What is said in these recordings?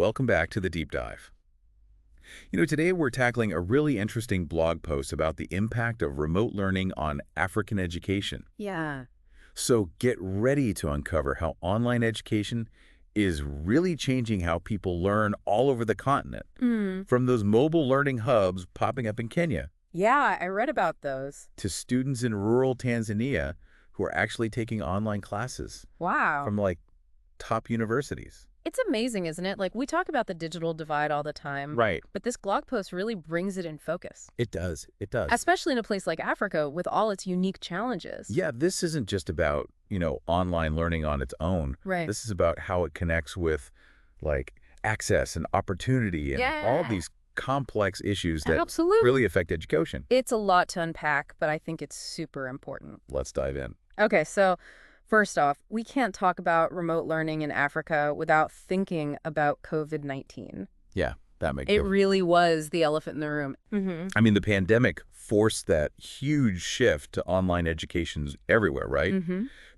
welcome back to the Deep Dive. Today we're tackling a really interesting blog post about the impact of remote learning on African education. Yeah. So get ready to uncover how online education is really changing how people learn all over the continent, from those mobile learning hubs popping up in Kenya Yeah, I read about those. to students in rural Tanzania who are actually taking online classes Wow. from top universities. It's amazing, isn't it? Like, we talk about the digital divide all the time. Right. But this blog post really brings it in focus. It does. It does. Especially in a place like Africa with all its unique challenges. Yeah, this isn't just about, online learning on its own. Right. This is about how it connects with, access and opportunity and all these complex issues that Absolutely. really affect education. It's a lot to unpack, but I think it's super important. Let's dive in. Okay, so first off, we can't talk about remote learning in Africa without thinking about COVID-19. Yeah, that makes It sense. really was the elephant in the room. I mean, the pandemic forced that huge shift to online education everywhere, right?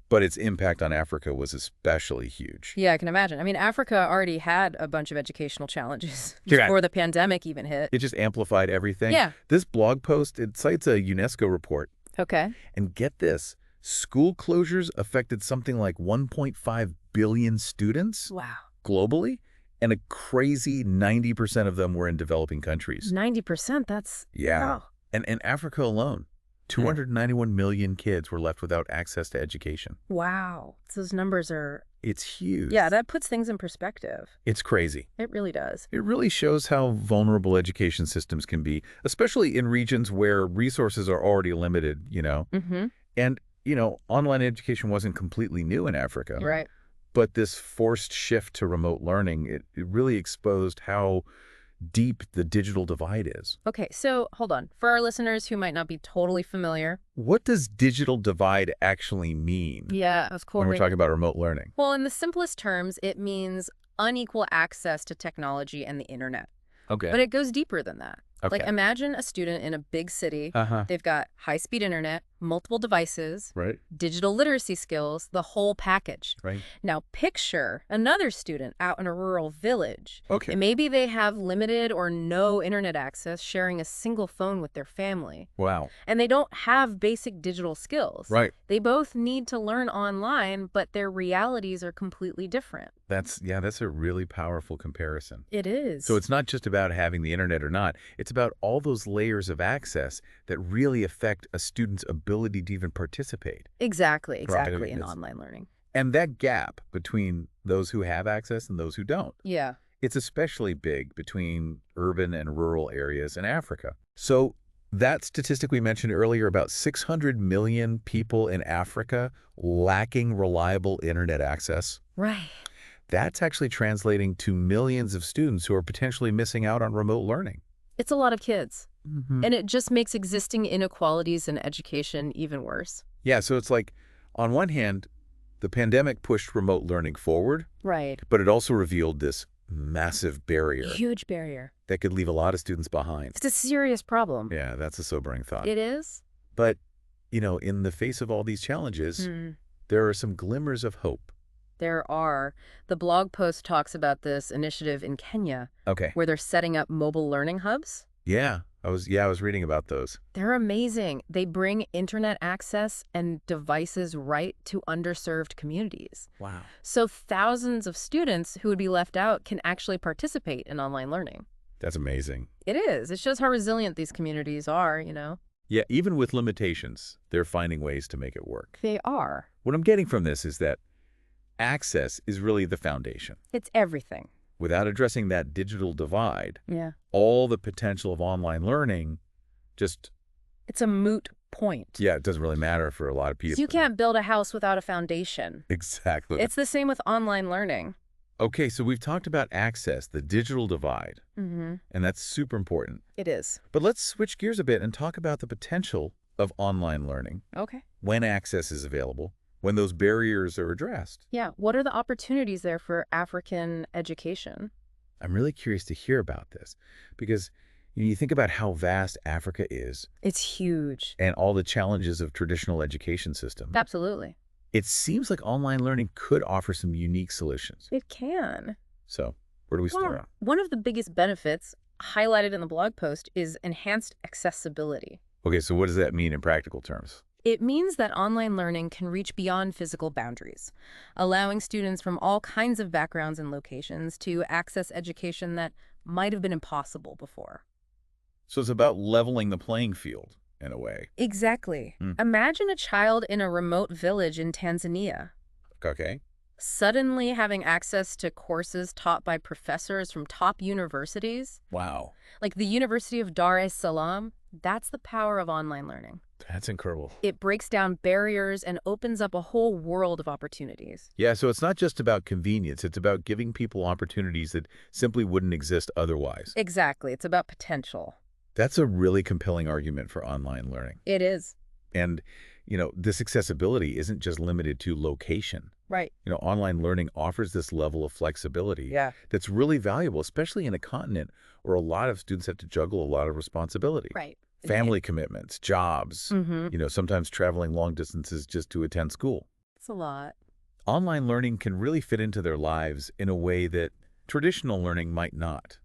But its impact on Africa was especially huge. Yeah, I can imagine. I mean, Africa already had a bunch of educational challenges Yeah. before the pandemic even hit. It just amplified everything. Yeah. This blog post, it cites a UNESCO report. Okay. And get this, school closures affected something like 1.5 billion students Wow. globally, and a crazy 90% of them were in developing countries. 90%, that's... Yeah. Wow. And in Africa alone, 291 million kids were left without access to education. Wow. Those numbers are... It's huge. Yeah, that puts things in perspective. It's crazy. It really does. It really shows how vulnerable education systems can be, especially in regions where resources are already limited, And, online education wasn't completely new in Africa. Right. But this forced shift to remote learning, it really exposed how deep the digital divide is. Okay, so hold on. For our listeners who might not be totally familiar. What does digital divide actually mean Yeah, that's cool. when we're talking about remote learning? Well, in the simplest terms, it means unequal access to technology and the internet. Okay. But it goes deeper than that. Okay. Like, imagine a student in a big city. Uh-huh. They've got high-speed internet, multiple devices, Right. digital literacy skills, the whole package. Right. Now, picture another student out in a rural village. Okay. And maybe they have limited or no internet access, sharing a single phone with their family. Wow. And they don't have basic digital skills. Right. They both need to learn online, but their realities are completely different. That's a really powerful comparison. It is. So it's not just about having the internet or not. It's about all those layers of access that really affect a student's ability to even participate. Exactly Right. in online learning. And that gap between those who have access and those who don't, Yeah. it's especially big between urban and rural areas in Africa. So that statistic we mentioned earlier, about 600 million people in Africa lacking reliable internet access, Right. that's actually translating to millions of students who are potentially missing out on remote learning. It's a lot of kids. And it just makes existing inequalities in education even worse. Yeah, so it's like, on one hand, the pandemic pushed remote learning forward, Right. but it also revealed this massive barrier Huge barrier. that could leave a lot of students behind. It's a serious problem. Yeah, that's a sobering thought. It is? But, in the face of all these challenges, there are some glimmers of hope. There are. The blog post talks about this initiative in Kenya Okay. where they're setting up mobile learning hubs. Yeah, I was reading about those. They're amazing. They bring internet access and devices right to underserved communities. Wow. So thousands of students who would be left out can actually participate in online learning. That's amazing. It is. It shows how resilient these communities are, Yeah, even with limitations, they're finding ways to make it work. They are. What I'm getting from this is that access is really the foundation. It's everything. Without addressing that digital divide, Yeah. all the potential of online learning just, It's a moot point. it doesn't really matter for a lot of people. You can't build a house without a foundation. Exactly. It's the same with online learning. Okay, so we've talked about access, the digital divide, and that's super important. It is. But let's switch gears a bit and talk about the potential of online learning Okay. when access is available, when those barriers are addressed. Yeah. What are the opportunities there for African education? I'm really curious to hear about this because you think about how vast Africa is It's huge. and all the challenges of traditional education system. Absolutely. It seems like online learning could offer some unique solutions. It can. So Where do we Well, start? one of the biggest benefits highlighted in the blog post is enhanced accessibility. Okay, so what does that mean in practical terms? It means that online learning can reach beyond physical boundaries, allowing students from all kinds of backgrounds and locations to access education that might have been impossible before. So it's about leveling the playing field, in a way. Exactly. Hmm. Imagine a child in a remote village in Tanzania Okay. suddenly having access to courses taught by professors from top universities, Wow. like the University of Dar es Salaam. That's the power of online learning. That's incredible. It breaks down barriers and opens up a whole world of opportunities. Yeah, so it's not just about convenience. It's about giving people opportunities that simply wouldn't exist otherwise. Exactly. It's about potential. That's a really compelling argument for online learning. It is. And, this accessibility isn't just limited to location. Right. Online learning offers this level of flexibility Yeah. that's really valuable, especially in a continent where a lot of students have to juggle a lot of responsibility. Right. Family commitments, jobs, Mm-hmm. sometimes traveling long distances just to attend school. It's a lot. Online learning can really fit into their lives in a way that traditional learning might not.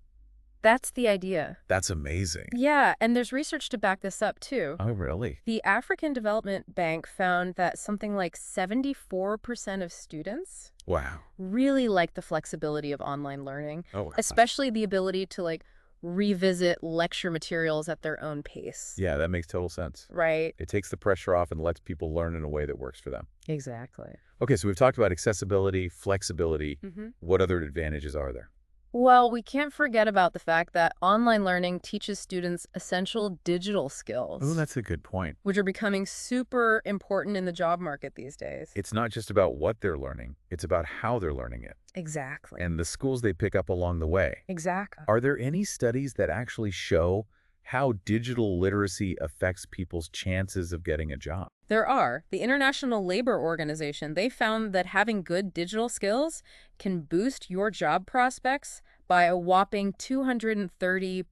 That's the idea. That's amazing. Yeah, and there's research to back this up, too. Oh, really? The African Development Bank found that something like 74% of students Wow. really like the flexibility of online learning, Oh, wow. especially the ability to revisit lecture materials at their own pace. Yeah, that makes total sense. Right? It takes the pressure off and lets people learn in a way that works for them. Exactly. Okay, so we've talked about accessibility, flexibility. Mm-hmm. What other advantages are there? Well, we can't forget about the fact that online learning teaches students essential digital skills, Oh, that's a good point. which are becoming super important in the job market these days. It's not just about what they're learning, it's about how they're learning it Exactly. and the skills they pick up along the way. Exactly. Are there any studies that actually show how digital literacy affects people's chances of getting a job? There are. The International Labor Organization, they found that having good digital skills can boost your job prospects by a whopping 230%.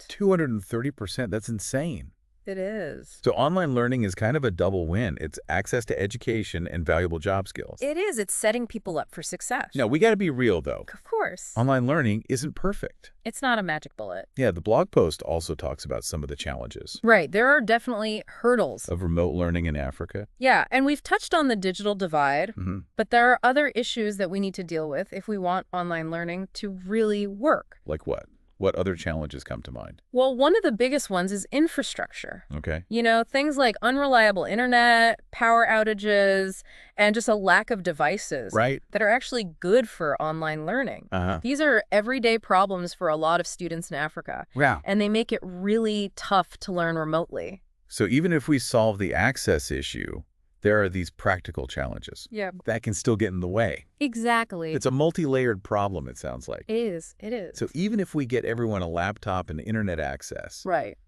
230%, that's insane. It is. So online learning is kind of a double win. It's access to education and valuable job skills. It is. It's setting people up for success. Now, we got to be real, though. Of course. Online learning isn't perfect. It's not a magic bullet. Yeah, the blog post also talks about some of the challenges Right. There are definitely hurdles. of remote learning in Africa. Yeah, and we've touched on the digital divide, Hmm. but there are other issues that we need to deal with if we want online learning to really work. Like what? What other challenges come to mind? Well, one of the biggest ones is infrastructure. Okay. Things like unreliable internet, power outages, and just a lack of devices Right? that are actually good for online learning. Uh-huh. These are everyday problems for a lot of students in Africa, Wow. and they make it really tough to learn remotely. So even if we solve the access issue, there are these practical challenges Yeah, that can still get in the way. exactly. It's a multi-layered problem, it sounds like. It is. It is. So even if we get everyone a laptop and internet access, Right.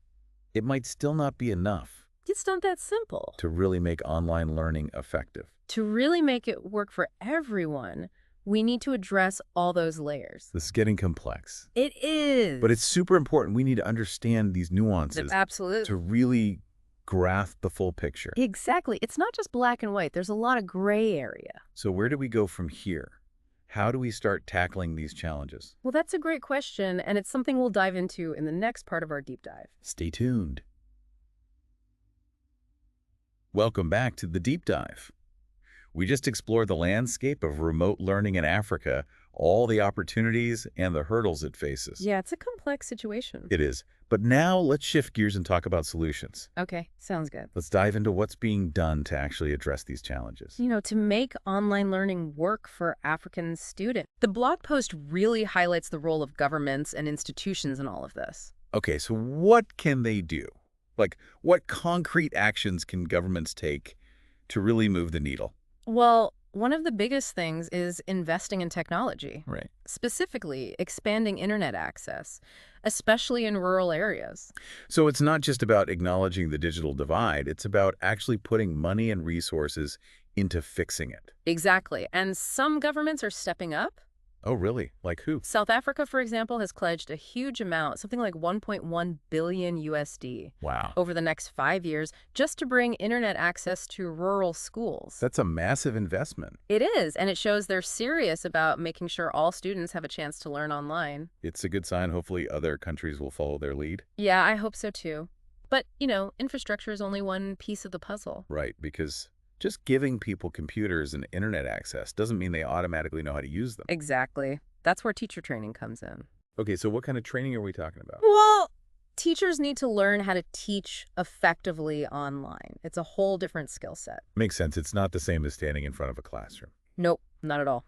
it might still not be enough It's not that simple. to really make online learning effective. To really make it work for everyone, we need to address all those layers. This is getting complex. It is. But it's super important. We need to understand these nuances Absolutely. to really grasp the full picture. Exactly. It's not just black and white. There's a lot of gray area. So where do we go from here? How do we start tackling these challenges? Well, that's a great question, and it's something we'll dive into in the next part of our deep dive. Stay tuned. Welcome back to the Deep Dive. We just explored the landscape of remote learning in Africa, all the opportunities and the hurdles it faces. Yeah, it's a complex situation. It is. But now let's shift gears and talk about solutions. Okay, sounds good. Let's dive into what's being done to actually address these challenges. To make online learning work for African students. The blog post really highlights the role of governments and institutions in all of this. Okay, so what can they do? Like, what concrete actions can governments take to really move the needle? Well, one of the biggest things is investing in technology, Right. specifically expanding internet access, especially in rural areas. So it's not just about acknowledging the digital divide, it's about actually putting money and resources into fixing it. Exactly. And some governments are stepping up, Oh, really? Like who? South Africa, for example, has pledged a huge amount, something like 1.1 billion USD, Wow. over the next 5 years, just to bring internet access to rural schools. That's a massive investment. It is, and it shows they're serious about making sure all students have a chance to learn online. It's a good sign. Hopefully other countries will follow their lead. Yeah, I hope so too. But, infrastructure is only one piece of the puzzle. Right, because just giving people computers and internet access doesn't mean they automatically know how to use them. Exactly. That's where teacher training comes in. Okay, so what kind of training are we talking about? Well, teachers need to learn how to teach effectively online. It's a whole different skill set. Makes sense. It's not the same as standing in front of a classroom. Nope, not at all.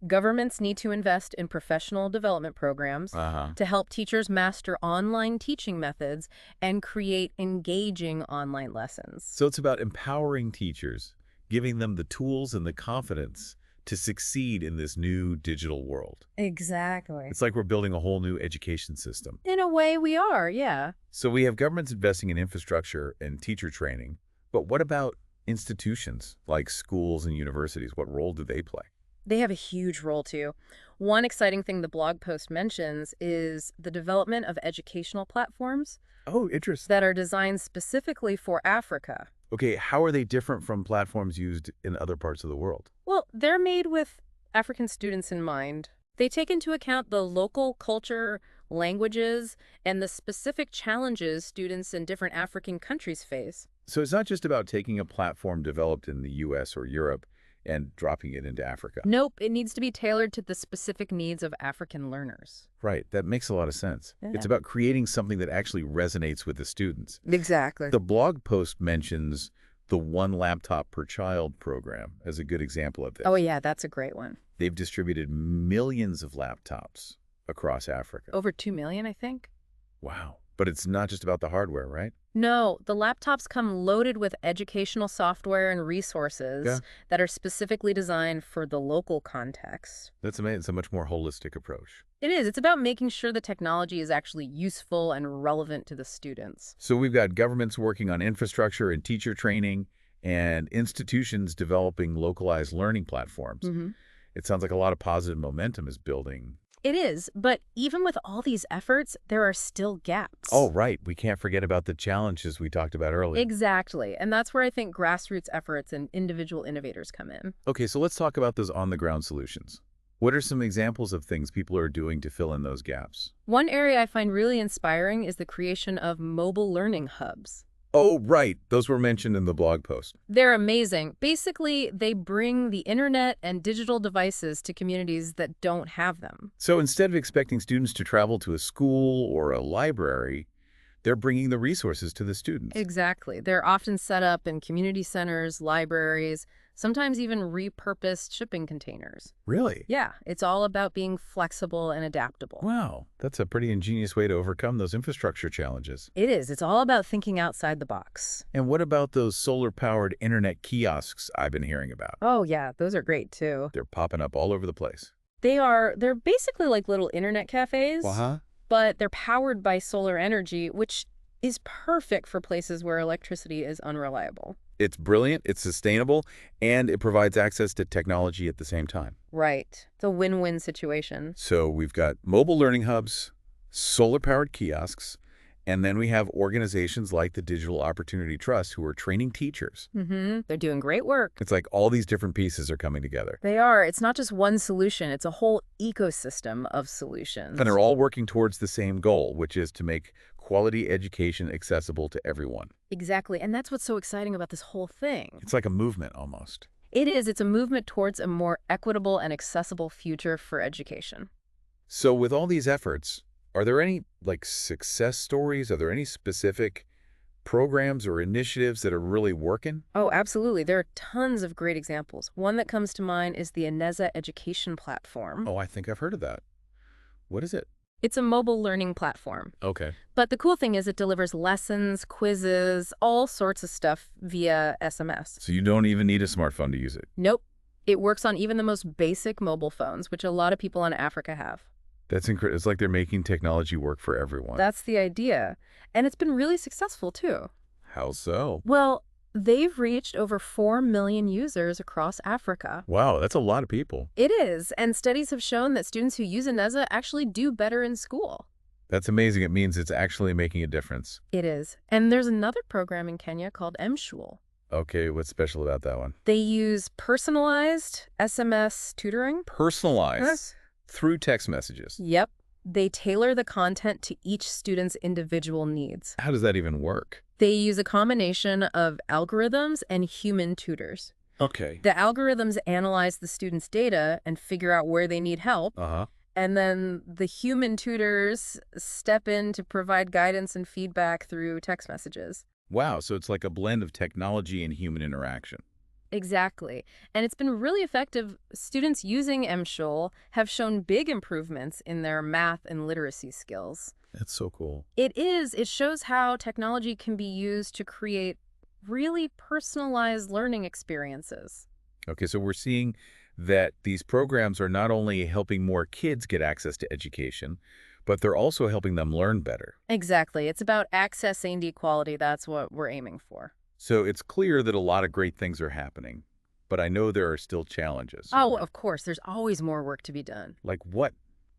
Governments need to invest in professional development programs Uh-huh. to help teachers master online teaching methods and create engaging online lessons. So it's about empowering teachers, giving them the tools and the confidence to succeed in this new digital world. Exactly. It's like we're building a whole new education system. In a way, we are, yeah. So we have governments investing in infrastructure and teacher training, but what about institutions like schools and universities? What role do they play? They have a huge role, too. One exciting thing the blog post mentions is the development of educational platforms Oh, interesting. that are designed specifically for Africa. Okay, how are they different from platforms used in other parts of the world? Well, they're made with African students in mind. They take into account the local culture, languages, and the specific challenges students in different African countries face. So it's not just about taking a platform developed in the US or Europe and dropping it into Africa. Nope, it needs to be tailored to the specific needs of African learners. Right, that makes a lot of sense. Yeah. It's about creating something that actually resonates with the students. Exactly. The blog post mentions the one laptop per child program as a good example of this. Oh, yeah, that's a great one. They've distributed millions of laptops across Africa. Over 2 million, I think. Wow. But it's not just about the hardware, right? No, the laptops come loaded with educational software and resources Yeah. that are specifically designed for the local context. That's amazing. It's a much more holistic approach. It is. It's about making sure the technology is actually useful and relevant to the students. So we've got governments working on infrastructure and teacher training and institutions developing localized learning platforms. It sounds like a lot of positive momentum is building. It is, but even with all these efforts, there are still gaps. Oh, right. We can't forget about the challenges we talked about earlier. Exactly. And that's where I think grassroots efforts and individual innovators come in. Okay, so let's talk about those on-the-ground solutions. What are some examples of things people are doing to fill in those gaps? One area I find really inspiring is the creation of mobile learning hubs. Oh, right. Those were mentioned in the blog post. They're amazing. Basically, they bring the internet and digital devices to communities that don't have them. So instead of expecting students to travel to a school or a library, they're bringing the resources to the students. Exactly. They're often set up in community centers, libraries, sometimes even repurposed shipping containers. Really? Yeah, it's all about being flexible and adaptable. Wow, that's a pretty ingenious way to overcome those infrastructure challenges. It is. It's all about thinking outside the box. And what about those solar-powered internet kiosks I've been hearing about? Oh, yeah, those are great, too. They're popping up all over the place. They're basically like little internet cafes, Uh-huh. but they're powered by solar energy, which is perfect for places where electricity is unreliable. It's brilliant, it's sustainable, and it provides access to technology at the same time. Right. It's a win-win situation. So we've got mobile learning hubs, solar-powered kiosks, and then we have organizations like the Digital Opportunity Trust who are training teachers. They're doing great work. It's like all these different pieces are coming together. They are. It's not just one solution. It's a whole ecosystem of solutions. And they're all working towards the same goal, which is to make quality education accessible to everyone. Exactly. And that's what's so exciting about this whole thing. It's like a movement almost. It is. It's a movement towards a more equitable and accessible future for education. So with all these efforts, are there any success stories? Are there any specific programs or initiatives that are really working? Oh, absolutely. There are tons of great examples. One that comes to mind is the Aneza education platform. Oh, I think I've heard of that. What is it? It's a mobile learning platform. Okay. But the cool thing is it delivers lessons, quizzes, all sorts of stuff via SMS. So you don't even need a smartphone to use it. Nope. It works on even the most basic mobile phones, which a lot of people in Africa have. That's incredible. It's like they're making technology work for everyone. That's the idea. And it's been really successful, too. How so? Well, They've reached over 4 million users across Africa. Wow, that's a lot of people. It is, and studies have shown that students who use Ineza actually do better in school. That's amazing. It means it's actually making a difference. It is. And there's another program in Kenya called M-Shul. Okay, what's special about that one? They use personalized SMS tutoring. Personalized through text messages. Yep. They tailor the content to each student's individual needs. How does that even work? They use a combination of algorithms and human tutors. Okay. The algorithms analyze the student's data and figure out where they need help. Uh-huh. And then the human tutors step in to provide guidance and feedback through text messages. Wow, so it's like a blend of technology and human interaction. Exactly. And it's been really effective. Students using M-Shul have shown big improvements in their math and literacy skills. That's so cool. It is. It shows how technology can be used to create really personalized learning experiences. Okay, so we're seeing that these programs are not only helping more kids get access to education, but they're also helping them learn better. Exactly. It's about access and equality. That's what we're aiming for. So it's clear that a lot of great things are happening, but I know there are still challenges. Oh, of course. There's always more work to be done. Like what?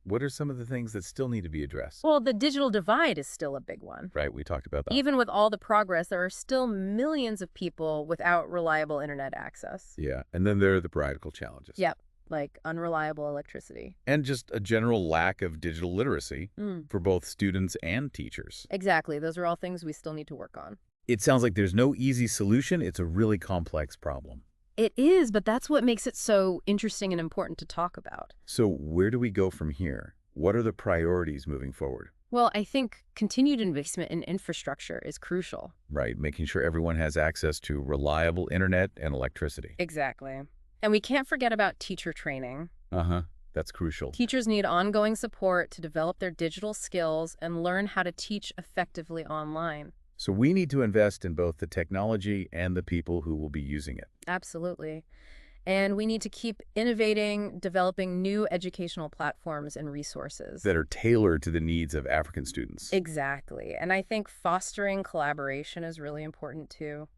What are some of the things that still need to be addressed? Well, the digital divide is still a big one. Right, we talked about that. Even with all the progress, there are still millions of people without reliable internet access. Yeah, and then there are the practical challenges. Yep, like unreliable electricity. And just a general lack of digital literacy Mm. for both students and teachers. Exactly. Those are all things we still need to work on. It sounds like there's no easy solution. It's a really complex problem. It is, but that's what makes it so interesting and important to talk about. So where do we go from here? What are the priorities moving forward? Well, I think continued investment in infrastructure is crucial. Right, making sure everyone has access to reliable internet and electricity. Exactly. And we can't forget about teacher training. Uh-huh, that's crucial. Teachers need ongoing support to develop their digital skills and learn how to teach effectively online. So we need to invest in both the technology and the people who will be using it. Absolutely. And we need to keep innovating, developing new educational platforms and resources. That are tailored to the needs of African students. Exactly. And I think fostering collaboration is really important too.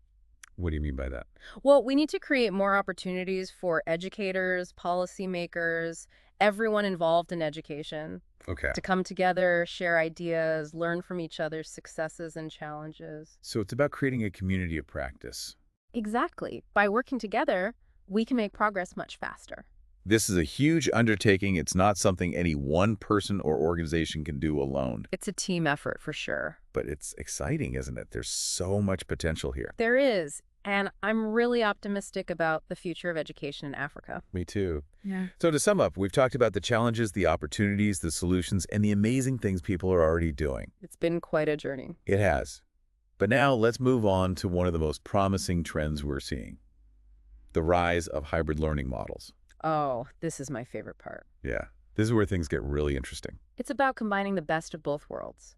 What do you mean by that? Well, we need to create more opportunities for educators, policymakers, everyone involved in education Okay. to come together, share ideas, learn from each other's successes and challenges. So it's about creating a community of practice. Exactly. By working together, we can make progress much faster. This is a huge undertaking. It's not something any one person or organization can do alone. It's a team effort for sure. But it's exciting, isn't it? There's so much potential here. There is. And I'm really optimistic about the future of education in Africa. Me too. Yeah. So to sum up, we've talked about the challenges, the opportunities, the solutions, and the amazing things people are already doing. It's been quite a journey. It has. But now let's move on to one of the most promising trends we're seeing. The rise of hybrid learning models. Oh, this is my favorite part. Yeah, this is where things get really interesting. It's about combining the best of both worlds.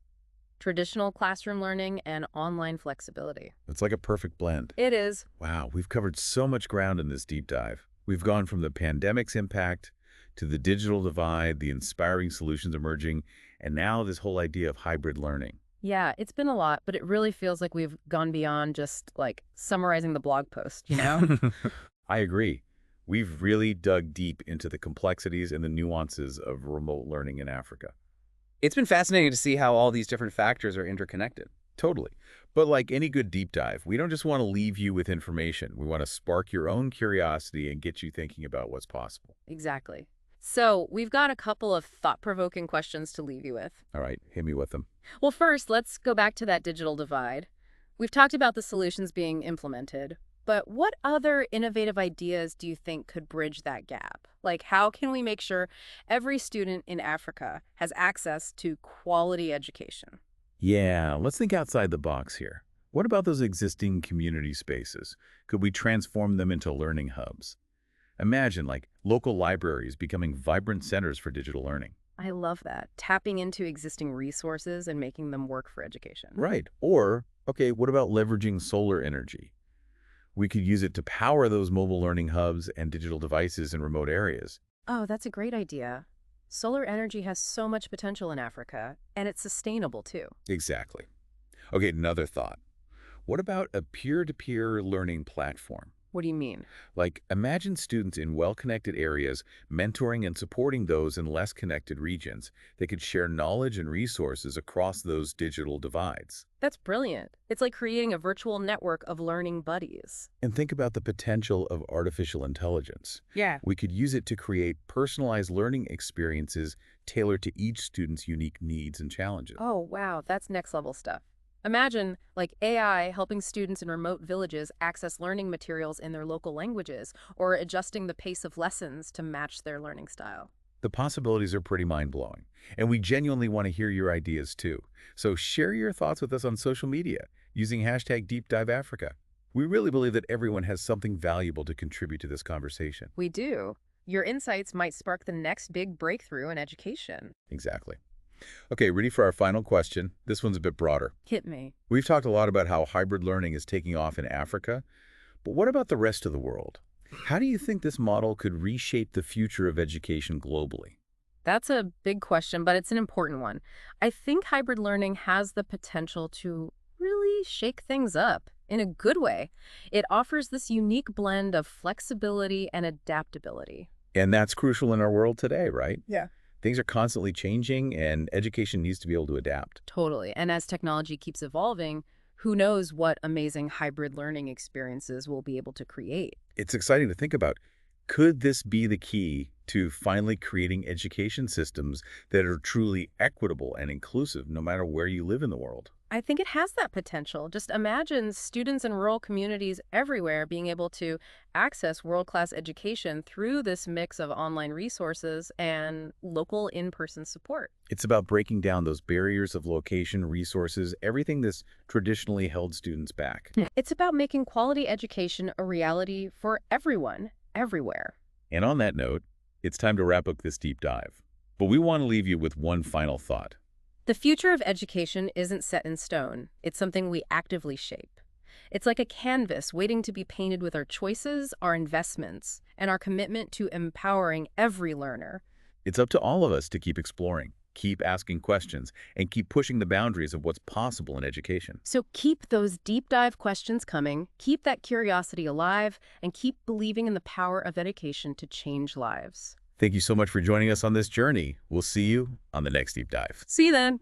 Traditional classroom learning and online flexibility. It's like a perfect blend. It is. Wow, we've covered so much ground in this deep dive. We've gone from the pandemic's impact to the digital divide, the inspiring solutions emerging, and now this whole idea of hybrid learning. Yeah, it's been a lot, but it really feels like we've gone beyond just like summarizing the blog post, you know? I agree. We've really dug deep into the complexities and the nuances of remote learning in Africa. It's been fascinating to see how all these different factors are interconnected. Totally. But like any good deep dive, we don't just want to leave you with information. We want to spark your own curiosity and get you thinking about what's possible. Exactly. So we've got a couple of thought-provoking questions to leave you with. All right, hit me with them. Well, first, let's go back to that digital divide. We've talked about the solutions being implemented, but what other innovative ideas do you think could bridge that gap? Like, how can we make sure every student in Africa has access to quality education? Yeah, let's think outside the box here. What about those existing community spaces? Could we transform them into learning hubs? Imagine, like, local libraries becoming vibrant centers for digital learning. I love that. Tapping into existing resources and making them work for education. Right. Or, okay, what about leveraging solar energy? We could use it to power those mobile learning hubs and digital devices in remote areas. Oh, that's a great idea. Solar energy has so much potential in Africa, and it's sustainable too. Exactly. Okay, another thought. What about a peer-to-peer learning platform? What do you mean? Like, imagine students in well-connected areas mentoring and supporting those in less connected regions. They could share knowledge and resources across those digital divides. That's brilliant. It's like creating a virtual network of learning buddies. And think about the potential of artificial intelligence. Yeah. We could use it to create personalized learning experiences tailored to each student's unique needs and challenges. Oh, wow, that's next level stuff. Imagine, like AI helping students in remote villages access learning materials in their local languages or adjusting the pace of lessons to match their learning style. The possibilities are pretty mind-blowing, and we genuinely want to hear your ideas too. So share your thoughts with us on social media using hashtag #DeepDiveAfrica. We really believe that everyone has something valuable to contribute to this conversation. We do. Your insights might spark the next big breakthrough in education. Exactly. Okay, ready for our final question? This one's a bit broader. Hit me. We've talked a lot about how hybrid learning is taking off in Africa, but what about the rest of the world? How do you think this model could reshape the future of education globally? That's a big question, but it's an important one. I think hybrid learning has the potential to really shake things up in a good way. It offers this unique blend of flexibility and adaptability. And that's crucial in our world today, right? Yeah. Things are constantly changing, and education needs to be able to adapt. Totally. And as technology keeps evolving, who knows what amazing hybrid learning experiences we'll be able to create. It's exciting to think about. Could this be the key to finally creating education systems that are truly equitable and inclusive no matter where you live in the world? I think it has that potential. Just imagine students in rural communities everywhere being able to access world-class education through this mix of online resources and local in-person support. It's about breaking down those barriers of location, resources, everything that's traditionally held students back. It's about making quality education a reality for everyone, everywhere. And on that note, it's time to wrap up this deep dive. But we want to leave you with one final thought. The future of education isn't set in stone. It's something we actively shape. It's like a canvas waiting to be painted with our choices, our investments, and our commitment to empowering every learner. It's up to all of us to keep exploring, keep asking questions, and keep pushing the boundaries of what's possible in education. So keep those deep dive questions coming, keep that curiosity alive, and keep believing in the power of education to change lives. Thank you so much for joining us on this journey. We'll see you on the next deep dive. See you then.